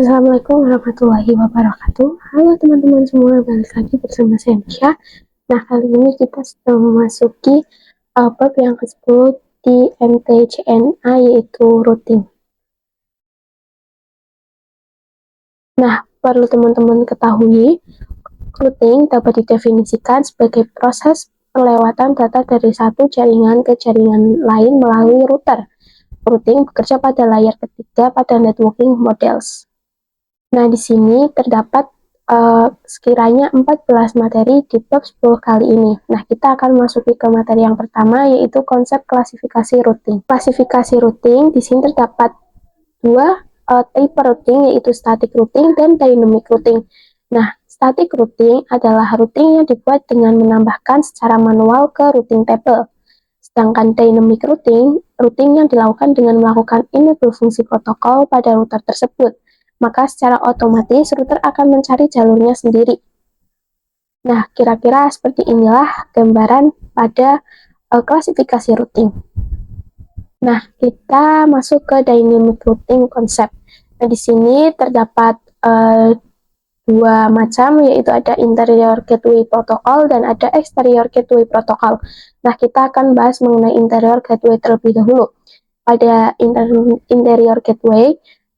Assalamualaikum warahmatullahi wabarakatuh. Halo teman-teman semua, balik lagi bersama saya Misha. Nah, kali ini kita sedang memasuki bab yang ke-10 di MTCNA, yaitu routing. Nah, perlu teman-teman ketahui, routing dapat didefinisikan sebagai proses perlewatan data dari satu jaringan ke jaringan lain melalui router. Routing bekerja pada layar ketiga pada networking models. Nah, di sini terdapat sekiranya 14 materi di bab 10 kali ini. Nah, kita akan masuki ke materi yang pertama, yaitu konsep klasifikasi routing. Klasifikasi routing di sini terdapat dua tipe routing, yaitu static routing dan dynamic routing. Nah, static routing adalah routing yang dibuat dengan menambahkan secara manual ke routing table. Sedangkan dynamic routing yang dilakukan dengan melakukan enable fungsi protokol pada router tersebut. Maka secara otomatis router akan mencari jalurnya sendiri. Nah, kira-kira seperti inilah gambaran pada klasifikasi routing. Nah, kita masuk ke dynamic routing konsep. Nah, di sini terdapat dua macam, yaitu ada interior gateway protocol dan ada exterior gateway protocol. Nah, kita akan bahas mengenai interior gateway terlebih dahulu. Pada interior gateway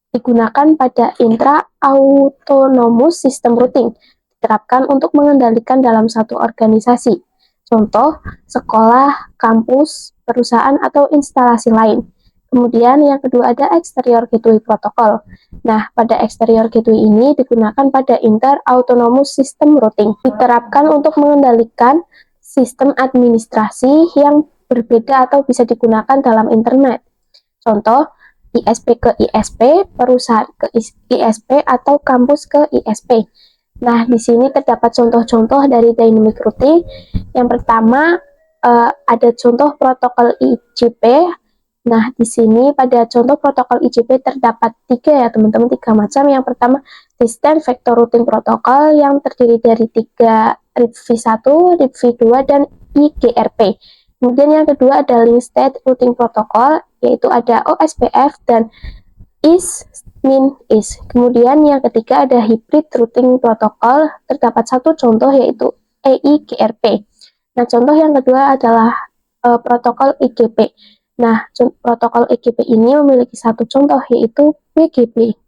digunakan pada intra-autonomous system routing, diterapkan untuk mengendalikan dalam satu organisasi, contoh sekolah, kampus, perusahaan, atau instalasi lain. Kemudian yang kedua ada exterior gateway protocol. Nah, pada exterior gateway ini digunakan pada inter-autonomous system routing, diterapkan untuk mengendalikan sistem administrasi yang berbeda atau bisa digunakan dalam internet. Contoh, ISP ke ISP, perusahaan ke ISP, atau kampus ke ISP. Nah, di sini terdapat contoh-contoh dari dynamic routing. Yang pertama, ada contoh protokol IGP. Nah, di sini pada contoh protokol IGP terdapat tiga tiga macam. Yang pertama, Distance Vector Routing Protocol yang terdiri dari 3 RIP-v1, RIP-v2, dan IGRP. Kemudian yang kedua ada Link State Routing Protocol, yaitu ada OSPF dan IS-MIN-IS. Kemudian yang ketiga ada Hybrid Routing Protocol, terdapat satu contoh yaitu EIGRP. Nah, contoh yang kedua adalah protokol IGP. Nah, protokol IGP ini memiliki satu contoh yaitu BGP.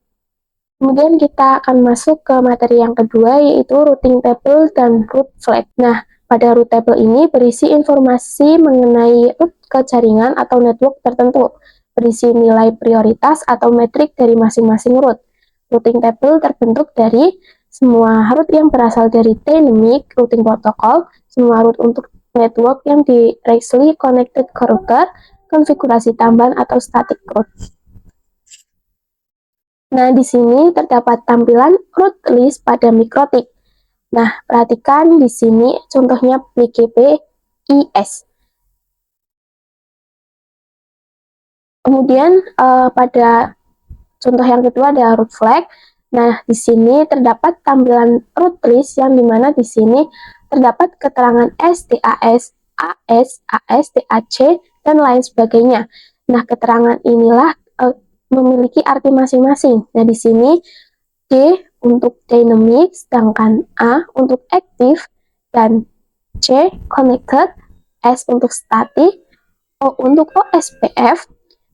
Kemudian kita akan masuk ke materi yang kedua, yaitu routing table dan route flag. Nah, pada route table ini berisi informasi mengenai route ke jaringan atau network tertentu, berisi nilai prioritas atau metrik dari masing-masing route. Routing table terbentuk dari semua route yang berasal dari dynamic routing protocol, semua route untuk network yang directly connected ke router, konfigurasi tambahan atau static route. Nah, di sini terdapat tampilan route list pada mikrotik. Nah, perhatikan di sini contohnya BGP IS. Kemudian pada contoh yang kedua ada route flag. Nah, di sini terdapat tampilan route list yang dimana di sini terdapat keterangan SDAS, AS, DAC, dan lain sebagainya. Nah, keterangan inilah memiliki arti masing-masing. Nah, di sini D untuk dynamic, sedangkan A untuk active, dan C connected, S untuk static, O untuk OSPF.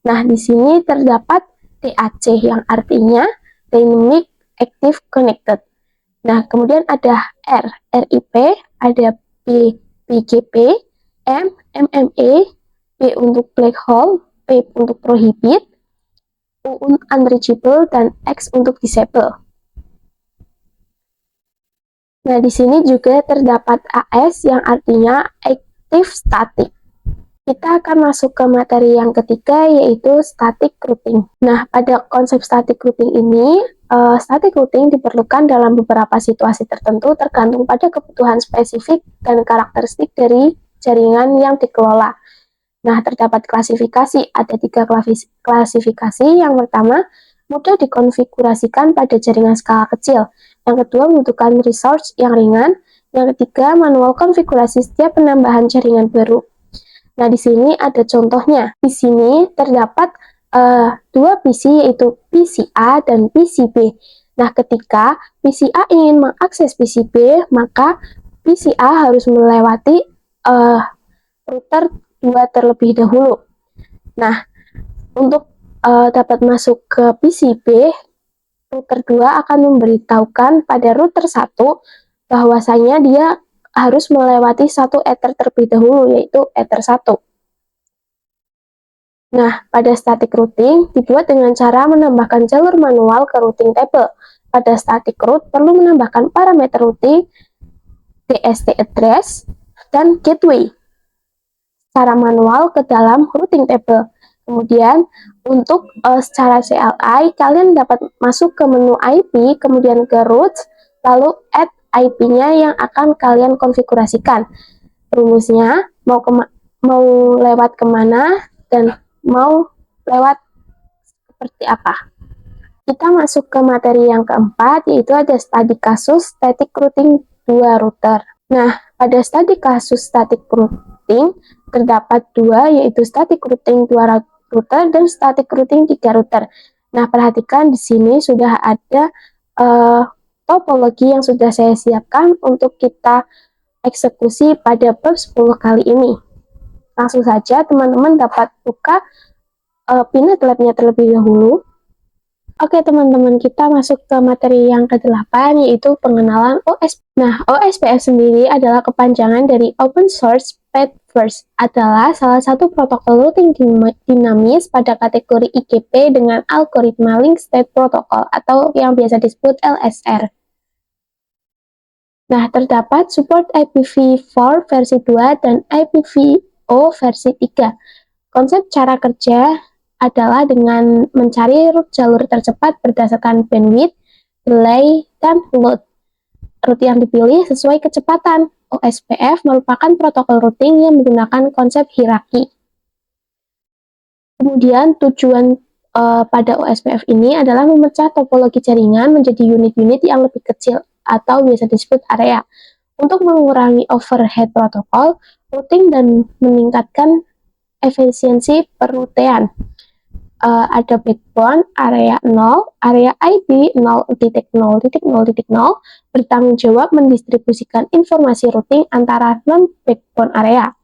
Nah, di sini terdapat DAC yang artinya dynamic active connected. Nah, kemudian ada R, RIP, ada P, PGP, M, MME, B untuk black hole, P untuk prohibit, U untuk unreachable, dan X untuk disable. Nah, di sini juga terdapat AS yang artinya active static. Kita akan masuk ke materi yang ketiga, yaitu static routing. Nah, pada konsep static routing ini, static routing diperlukan dalam beberapa situasi tertentu tergantung pada kebutuhan spesifik dan karakteristik dari jaringan yang dikelola. Nah, terdapat klasifikasi, ada 3 klasifikasi. Yang pertama, mudah dikonfigurasikan pada jaringan skala kecil. Yang kedua, membutuhkan resource yang ringan. Yang ketiga, manual konfigurasi setiap penambahan jaringan baru. Nah, di sini ada contohnya. Di sini terdapat dua PC, yaitu PC A dan PC B. Nah, ketika PC A ingin mengakses PC B, maka PC A harus melewati router 2 terlebih dahulu. Nah, untuk dapat masuk ke PC B, router 2 akan memberitahukan pada router 1 bahwasanya dia harus melewati satu ether terlebih dahulu, yaitu ether 1. Nah, pada static routing dibuat dengan cara menambahkan jalur manual ke routing table. Pada static route perlu menambahkan parameter routing, DST address, dan gateway secara manual ke dalam routing table. Kemudian untuk secara CLI, kalian dapat masuk ke menu IP, kemudian ke routes, lalu add IP-nya yang akan kalian konfigurasikan. Rumusnya mau lewat kemana dan mau lewat seperti apa. Kita masuk ke materi yang keempat, yaitu ada studi kasus static routing 2 router. Nah, pada studi kasus static routing terdapat dua, yaitu static routing 2 router dan static routing 3 router. Nah, perhatikan di sini sudah ada topologi yang sudah saya siapkan untuk kita eksekusi pada bab 10 kali ini. Langsung saja teman-teman dapat buka Pinet Lab-nya terlebih dahulu. Oke teman-teman, kita masuk ke materi yang ke-8, yaitu pengenalan OSPF. Nah, OSPF sendiri adalah kepanjangan dari Open Source Path First, adalah salah satu protokol routing dinamis pada kategori IGP dengan algoritma Link State Protocol atau yang biasa disebut LSR. Nah, terdapat support IPv4 versi 2 dan IPv4 versi 3. Konsep cara kerja adalah dengan mencari jalur tercepat berdasarkan bandwidth, delay, dan load. Route yang dipilih sesuai kecepatan. OSPF merupakan protokol routing yang menggunakan konsep hierarki. Kemudian tujuan pada OSPF ini adalah memecah topologi jaringan menjadi unit-unit yang lebih kecil atau biasa disebut area untuk mengurangi overhead protokol routing dan meningkatkan efisiensi perutean. Ada backbone area 0, area IP 0.0.0.0 bertanggung jawab mendistribusikan informasi routing antara non-backbone area.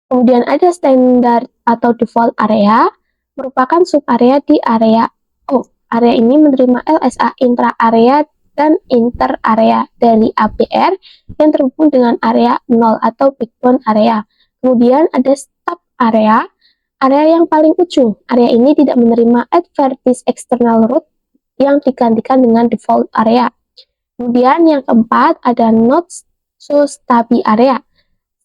Kemudian ada standar atau default area, merupakan subarea di area O. Area ini menerima LSA intra-area dan inter-area dari ABR yang terhubung dengan area 0 atau backbone area. Kemudian ada stub area, area yang paling ujung. Area ini tidak menerima advertise external route yang digantikan dengan default area. Kemudian yang keempat ada not so stubby area.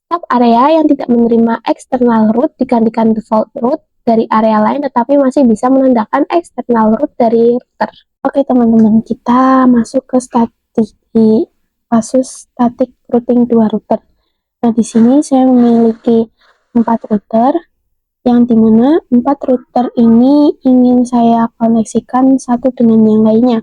Stub area yang tidak menerima external route digantikan default route dari area lain tetapi masih bisa menandakan external route dari router. Oke teman-teman, kita masuk ke kasus static routing 2 router. Nah, di sini saya memiliki 4 router, yang dimana 4 router ini ingin saya koneksikan satu dengan yang lainnya.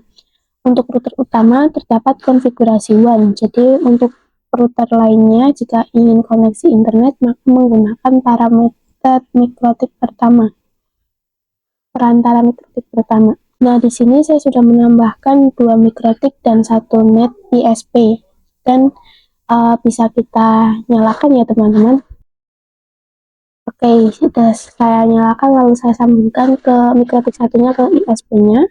Untuk router utama terdapat konfigurasi WAN, jadi untuk router lainnya jika ingin koneksi internet maka menggunakan parameter mikrotik pertama, perantara mikrotik pertama. Nah, di sini saya sudah menambahkan 2 mikrotik dan 1 net ISP dan bisa kita nyalakan ya teman-teman. Oke, sudah saya nyalakan lalu saya sambungkan ke mikrotik satunya ke ISP-nya.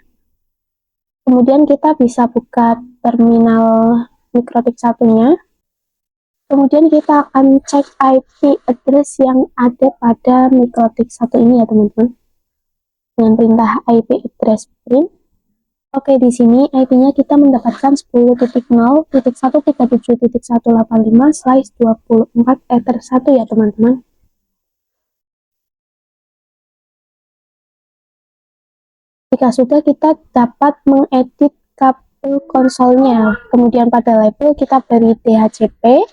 Kemudian kita bisa buka terminal mikrotik satunya. Kemudian kita akan cek IP address yang ada pada mikrotik satu ini ya teman-teman. Dengan perintah IP address print. Oke, di sini IP-nya kita mendapatkan 10.0.137.185/24 ether 1 ya teman-teman. Jika sudah, kita dapat mengedit kabel konsolnya. Kemudian pada label kita beri DHCP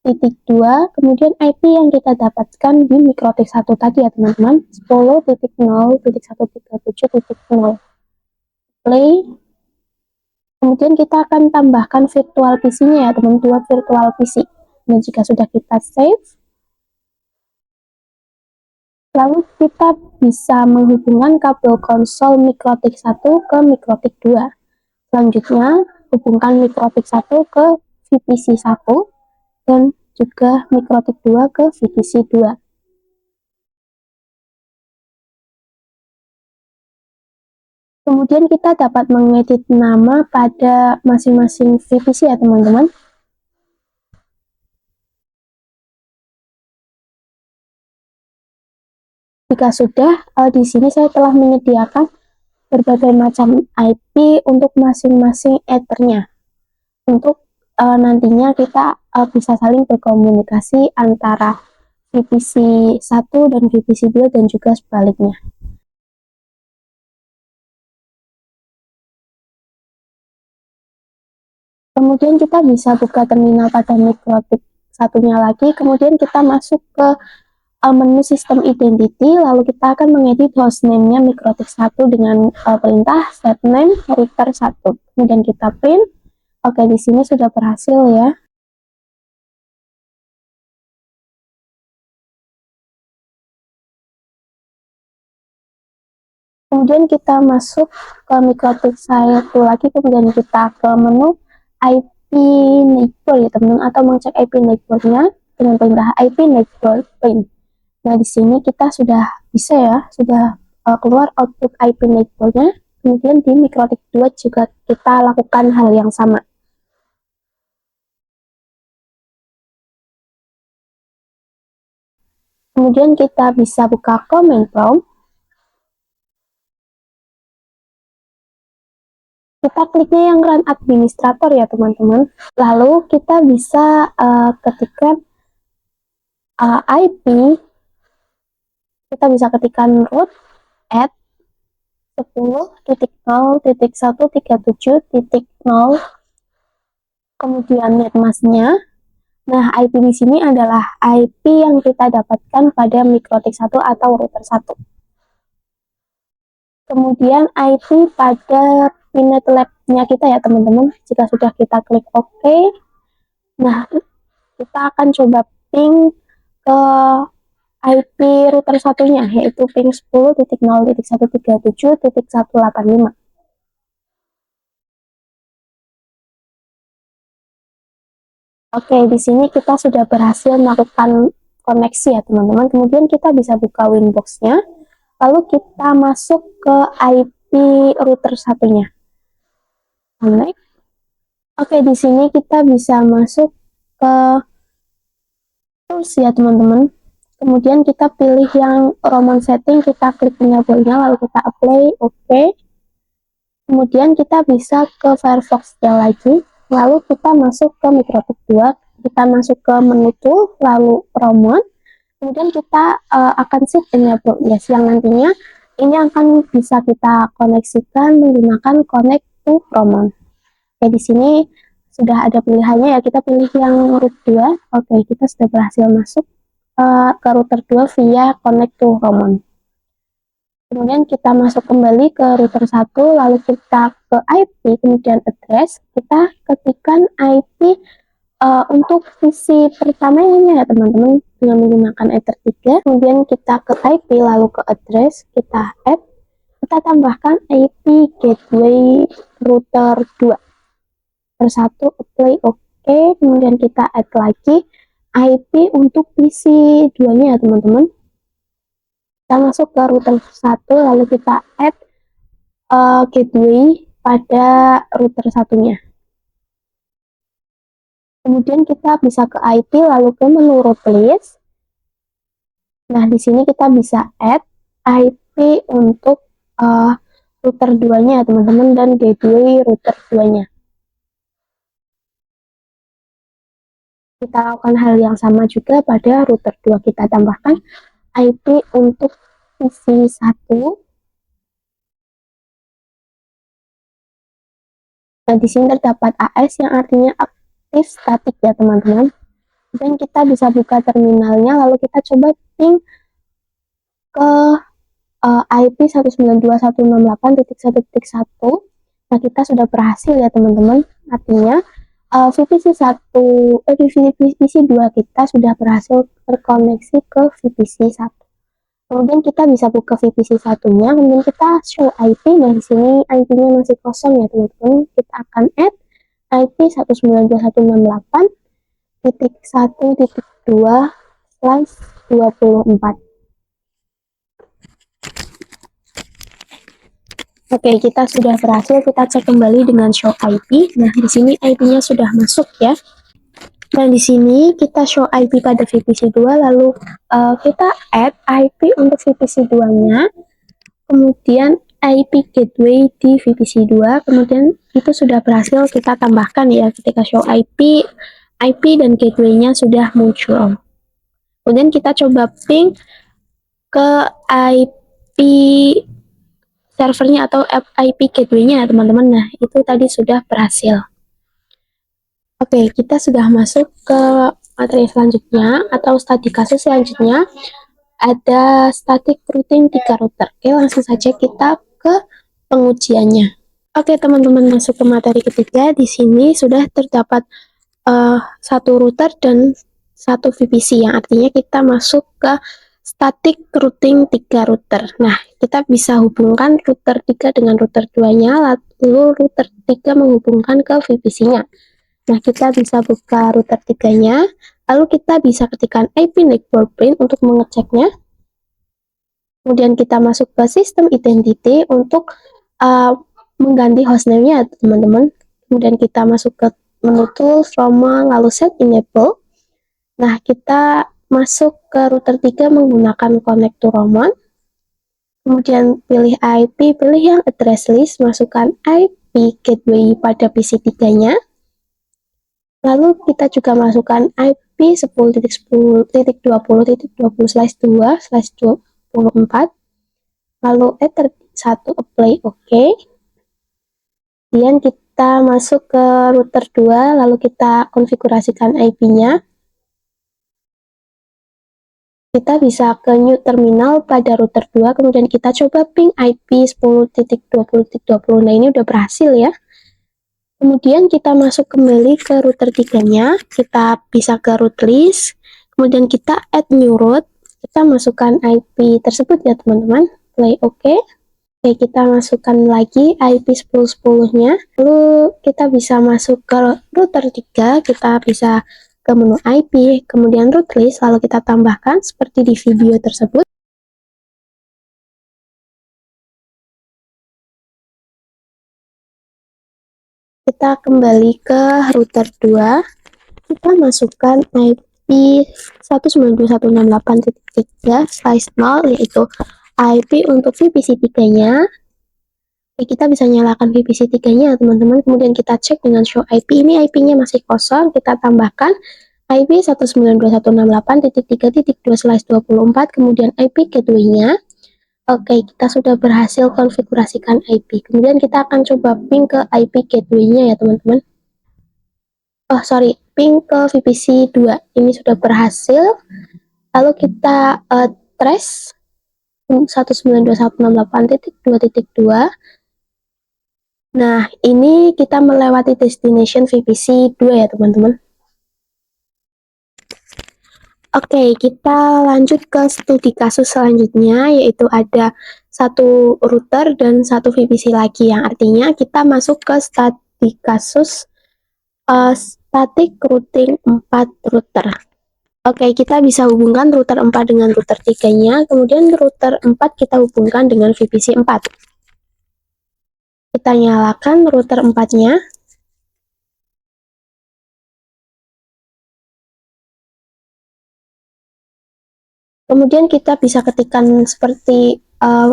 titik 2, kemudian IP yang kita dapatkan di mikrotik 1 tadi ya teman-teman, 10.0.137.0. Play. Kemudian kita akan tambahkan virtual PC-nya ya teman, 2 virtual PC. Dan jika sudah kita save, Lalu kita bisa menghubungkan kabel konsol mikrotik 1 ke mikrotik 2. Selanjutnya, hubungkan mikrotik 1 ke VPC 1 dan juga mikrotik 2 ke VPC 2. Kemudian kita dapat mengedit nama pada masing-masing VPC ya teman-teman. Jika sudah, di sini saya telah menyediakan berbagai macam IP untuk masing-masing ethernya. Untuk nantinya kita bisa saling berkomunikasi antara VPC 1 dan VPC 2 dan juga sebaliknya. Kemudian kita bisa buka terminal pada mikrotik satunya lagi, kemudian kita masuk ke menu sistem identity, lalu kita akan mengedit hostname-nya mikrotik 1 dengan perintah setname router 1. Kemudian kita print. Oke, di sini sudah berhasil ya. Kemudian kita masuk ke mikrotik 1 lagi, kemudian kita ke menu IP neighbor ya teman-teman, atau mengecek IP neighbor-nya dengan perintah IP neighbor print. Nah, di sini kita sudah bisa ya, sudah keluar output IP neighbor-nya. Kemudian di mikrotik 2 juga kita lakukan hal yang sama. Kemudian kita bisa buka command prompt. Kita kliknya yang run administrator ya teman-teman. Lalu kita bisa ketikkan IP. Kita bisa ketikkan root at 10.0.1.37.0, kemudian netmasknya. Nah, IP di sini adalah IP yang kita dapatkan pada mikrotik 1 atau router 1. Kemudian IP pada Pinet Lab-nya kita ya teman-teman. Jika sudah kita klik OK, nah kita akan coba ping ke IP router satunya, yaitu ping 10.0.137.185. Oke, di sini kita sudah berhasil melakukan koneksi ya teman-teman. Kemudian kita bisa buka Winbox-nya, lalu kita masuk ke IP router satunya. Connect. Oke, di sini kita bisa masuk ke tools ya teman-teman. Kemudian kita pilih yang Roman setting, kita klik penyambungnya, lalu kita apply, OK. Kemudian kita bisa ke Firefox-nya lagi, lalu kita masuk ke mikrotik 2, kita masuk ke menu tool, lalu Roman. Kemudian kita akan set enable yes, yang nantinya ini akan bisa kita koneksikan menggunakan connect to Roman. Oke, di sini sudah ada pilihannya ya, kita pilih yang root 2. Oke, kita sudah berhasil masuk ke router 2 via connect to Roman. Kemudian kita masuk kembali ke router 1, lalu kita ke IP, kemudian address, kita ketikkan IP untuk visi pertamanya ya teman-teman dengan menggunakan ether 3. Kemudian kita ke IP, lalu ke address, kita add, kita tambahkan IP gateway router 2. Satu apply OK, kemudian kita add lagi IP untuk PC 2-nya ya teman-teman. Kita masuk ke router 1, lalu kita add gateway pada router satunya. Kemudian kita bisa ke IP, lalu ke menu route list. Nah, di sini kita bisa add IP untuk router 2-nya teman-teman, dan gateway router 2-nya. Kita lakukan hal yang sama juga pada router 2, kita tambahkan IP untuk PC 1. Nah, di sini terdapat AS yang artinya aktif statik ya teman-teman. Dan kita bisa buka terminalnya, lalu kita coba ping ke IP 192.168.1.1. Nah, kita sudah berhasil ya teman-teman. Artinya VPC 2 kita sudah berhasil terkoneksi ke VPC 1. Kemudian kita bisa buka VPC satunya, kemudian kita show IP, dan di sini IP-nya masih kosong ya teman-teman. Kita akan add IP 192.168.1.2/24. Oke, kita sudah berhasil. Kita cek kembali dengan show IP. Nah, di sini IP-nya sudah masuk ya. Dan di sini kita show IP pada VPC 2, lalu kita add IP untuk VPC 2-nya, kemudian IP gateway di VPC 2, kemudian itu sudah berhasil kita tambahkan ya ketika show IP dan gateway-nya sudah muncul. Kemudian kita coba ping ke IP servernya atau IP gateway-nya teman-teman. Nah, itu tadi sudah berhasil. Oke, kita sudah masuk ke materi selanjutnya atau studi kasus selanjutnya. Ada static routing 3 router. Oke, langsung saja kita ke pengujiannya. Oke, teman-teman, masuk ke materi ketiga. Di sini sudah terdapat satu router dan satu VPC, yang artinya kita masuk ke static routing 3 router. Nah, kita bisa hubungkan router 3 dengan router 2-nya, lalu router 3 menghubungkan ke VPC-nya. Nah, kita bisa buka router 3-nya, lalu kita bisa ketikkan IP network pin untuk mengeceknya. Kemudian kita masuk ke sistem identity untuk mengganti hostname-nya, teman-teman. Kemudian kita masuk ke menu tools, Roman, lalu set enable. Nah, kita masuk ke router 3 menggunakan connect to Roman. Kemudian pilih IP, pilih yang address list, masukkan IP gateway pada PC 3-nya. Lalu kita juga masukkan IP 10.20.20/2/24. Lalu Ether 1 apply OK. Kemudian kita masuk ke router 2, lalu kita konfigurasikan IP-nya. Kita bisa ke new terminal pada router 2, kemudian kita coba ping IP 10.20.20. Nah, ini udah berhasil ya. Kemudian kita masuk kembali ke router 3-nya, kita bisa ke route list, kemudian kita add new route, kita masukkan IP tersebut ya teman-teman, play OK. Oke, kita masukkan lagi IP 10.10-nya, lalu kita bisa masuk ke router 3, kita bisa ke menu IP, kemudian route list, lalu kita tambahkan seperti di video tersebut. Kita kembali ke router 2, kita masukkan IP 192.168.3/0, yaitu IP untuk VPC 3-nya. Kita bisa nyalakan VPC 3-nya teman-teman, kemudian kita cek dengan show IP, ini IP-nya masih kosong, kita tambahkan IP 192.168.3.2/24, kemudian IP gateway-nya. Oke, kita sudah berhasil konfigurasikan IP, kemudian kita akan coba ping ke IP gateway-nya ya teman-teman. Oh sorry, ping ke VPC 2, ini sudah berhasil. Lalu kita trace 192.168.2.2. Nah, ini kita melewati destination VPC 2 ya teman-teman. Oke, kita lanjut ke studi kasus selanjutnya, yaitu ada satu router dan satu VPC lagi, yang artinya kita masuk ke studi kasus static routing 4 router. Oke, kita bisa hubungkan router 4 dengan router 3-nya, kemudian router 4 kita hubungkan dengan VPC 4. Kita nyalakan router 4-nya. Kemudian kita bisa ketikkan seperti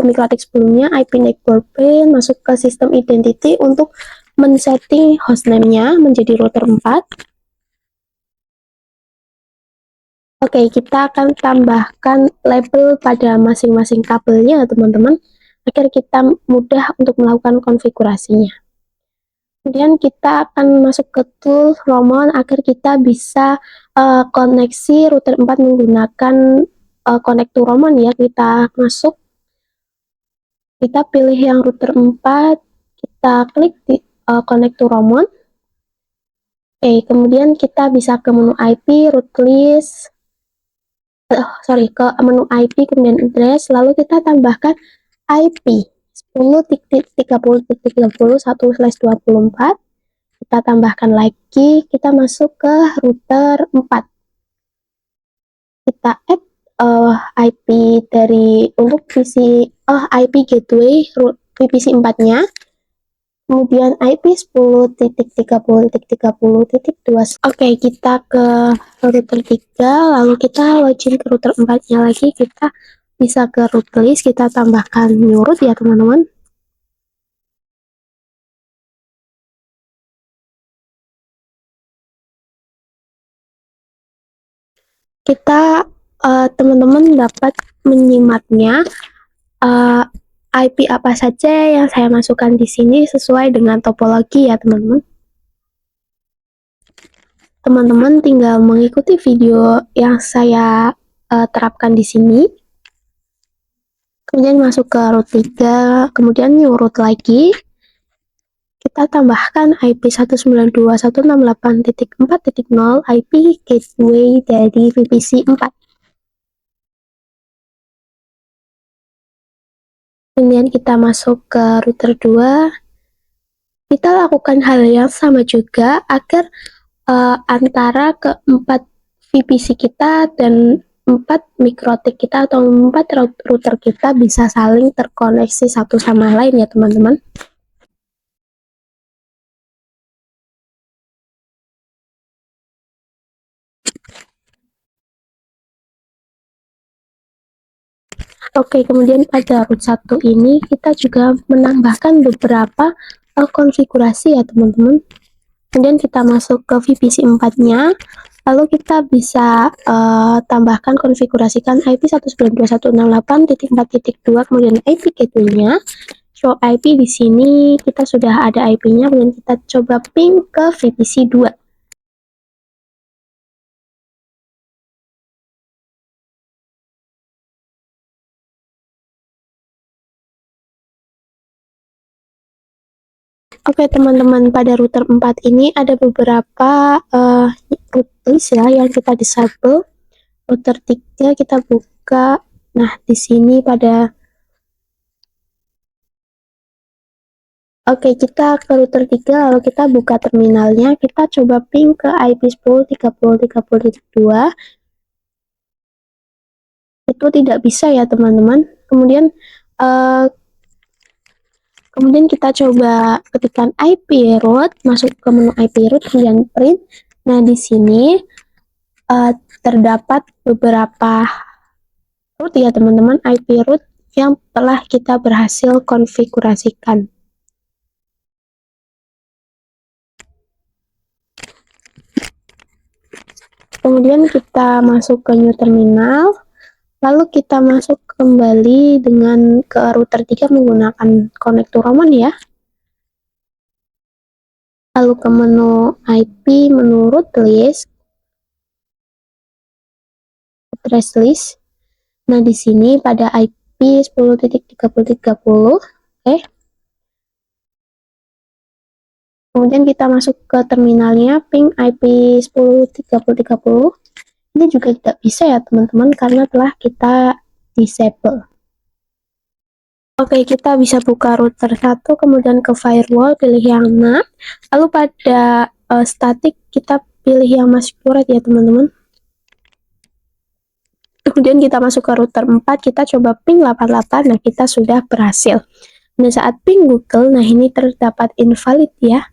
mikrotik sebelumnya, IP network pin, masuk ke sistem identity untuk men-setting hostname-nya menjadi router 4. Oke, kita akan tambahkan label pada masing-masing kabelnya teman-teman, agar kita mudah untuk melakukan konfigurasinya. Kemudian kita akan masuk ke tool Roman agar kita bisa koneksi router 4 menggunakan connect to Roman ya. Kita masuk, kita pilih yang router 4, kita klik di connect to Roman. Oke, kemudian kita bisa ke menu IP, route list, ke menu IP, kemudian address, lalu kita tambahkan IP 10.30.30.1/24. Kita tambahkan lagi, kita masuk ke router 4. Kita add IP dari untuk IP gateway VPC 4-nya. Kemudian IP 10.30.30.2. Oke, kita ke router 3, lalu kita login ke router 4-nya lagi. Kita bisa ke root list, kita tambahkan new root ya teman-teman. Kita teman-teman dapat menyimaknya IP apa saja yang saya masukkan di sini sesuai dengan topologi ya teman-teman. Teman-teman tinggal mengikuti video yang saya terapkan di sini. Kemudian masuk ke root 3, kemudian new root lagi. Kita tambahkan IP 192.168.4.0 IP gateway dari VPC 4. Kemudian kita masuk ke router 2. Kita lakukan hal yang sama juga agar antara keempat VPC kita dan 4 mikrotik kita atau 4 router kita bisa saling terkoneksi satu sama lain ya teman-teman. Oke, kemudian pada root 1 ini kita juga menambahkan beberapa konfigurasi ya teman-teman. Kemudian kita masuk ke VPC 4-nya, lalu kita bisa tambahkan konfigurasikan IP 192.168.4.2, kemudian IP gateway-nya. Show IP di sini kita sudah ada IP-nya, kemudian kita coba ping ke VPC 2. Oke teman-teman, pada router 4 ini ada beberapa root list ya yang kita disable. Router 3 kita buka. Nah, di sini pada kita ke router 3, lalu kita buka terminalnya, kita coba ping ke IP 10.30.30.2. Itu tidak bisa ya teman-teman. Kemudian kita coba ketikkan IP root, masuk ke menu IP root, kemudian print. Nah, di sini terdapat beberapa root ya teman-teman, IP root yang telah kita berhasil konfigurasikan. Kemudian kita masuk ke new terminal, lalu kita masuk kembali dengan ke router 3 menggunakan konektor Roman ya. Lalu ke menu IP, menu root list, address list. Nah, di sini pada IP 10.30.30, oke. Kemudian kita masuk ke terminalnya, ping IP 10.30.30. Ini juga tidak bisa ya teman-teman karena telah kita disable. Oke, kita bisa buka router 1, kemudian ke firewall, pilih yang NAT. Lalu pada static kita pilih yang masih akurat ya teman-teman. Kemudian kita masuk ke router 4, kita coba ping 88, nah kita sudah berhasil. Nah, saat ping Google, nah ini terdapat invalid ya,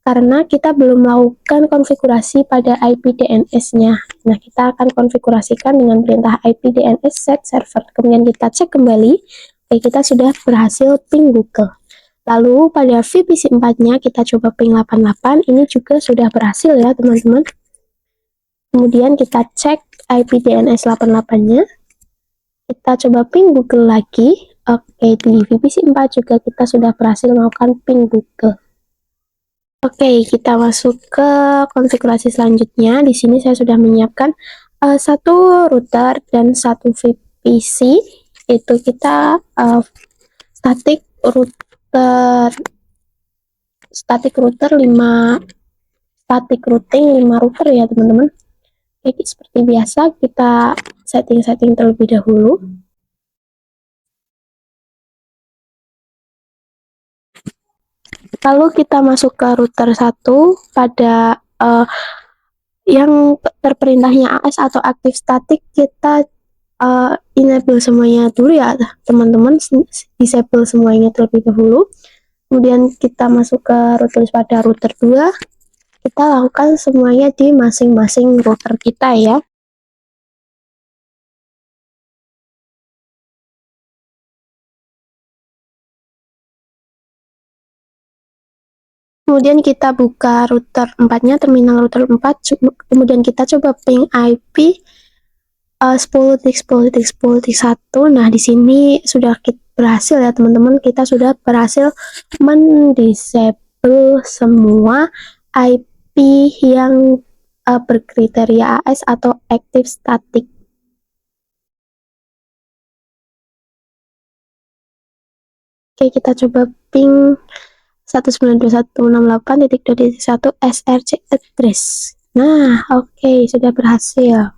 karena kita belum melakukan konfigurasi pada IP DNS-nya. Nah, kita akan konfigurasikan dengan perintah IP DNS set server. Kemudian kita cek kembali, oke, kita sudah berhasil ping Google. Lalu pada VPC 4-nya kita coba ping 88, ini juga sudah berhasil ya teman-teman. Kemudian kita cek IP DNS 88-nya. Kita coba ping Google lagi. Oke, di VPC 4 juga kita sudah berhasil melakukan ping Google. Oke, kita masuk ke konfigurasi selanjutnya. Di sini saya sudah menyiapkan satu router dan satu VPC. Itu kita static router 5 static routing 5 router ya teman-teman. Oke, seperti biasa kita setting-setting terlebih dahulu. Lalu kita masuk ke router 1 pada yang terperintahnya AS atau aktif statik, kita enable semuanya dulu ya teman-teman, disable semuanya terlebih dahulu. Kemudian kita masuk ke router pada router 2, kita lakukan semuanya di masing-masing router kita ya. Kemudian kita buka router 4-nya, terminal router 4, kemudian kita coba ping IP 10.10.10.1. Nah, di sini sudah berhasil ya teman-teman, kita sudah berhasil mendisable semua IP yang berkriteria AS atau active static. Oke, kita coba ping 192.168.2.1 SRC address. Nah, oke, sudah berhasil.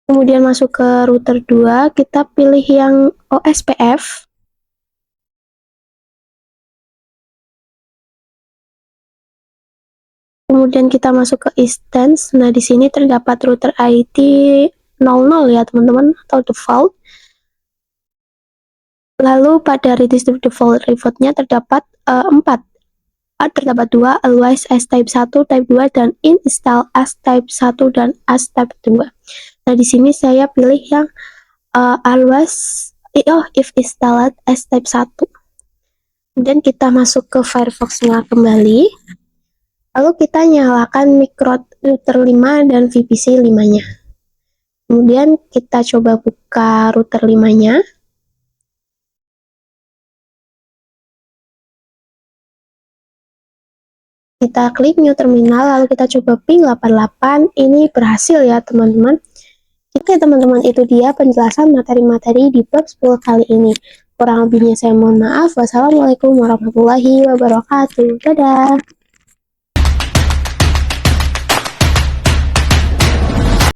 Kemudian masuk ke router 2, kita pilih yang OSPF. Kemudian kita masuk ke instance. Nah, di sini terdapat router ID 00 ya teman-teman, atau default. Lalu pada reduce default remote-nya terdapat 4. Terdapat 2, always as type 1, type 2, dan install as type 1 dan as type 2. Nah, di sini saya pilih yang always if installed as type 1. Kemudian kita masuk ke Firefox-nya kembali. Lalu kita nyalakan micro router 5 dan VPC 5-nya. Kemudian kita coba buka router 5-nya. Kita klik new terminal, lalu kita coba ping 88. Ini berhasil ya teman-teman. Oke teman-teman, itu dia penjelasan materi-materi di bab 10 kali ini. Kurang lebihnya saya mohon maaf. Wassalamualaikum warahmatullahi wabarakatuh. Dadah.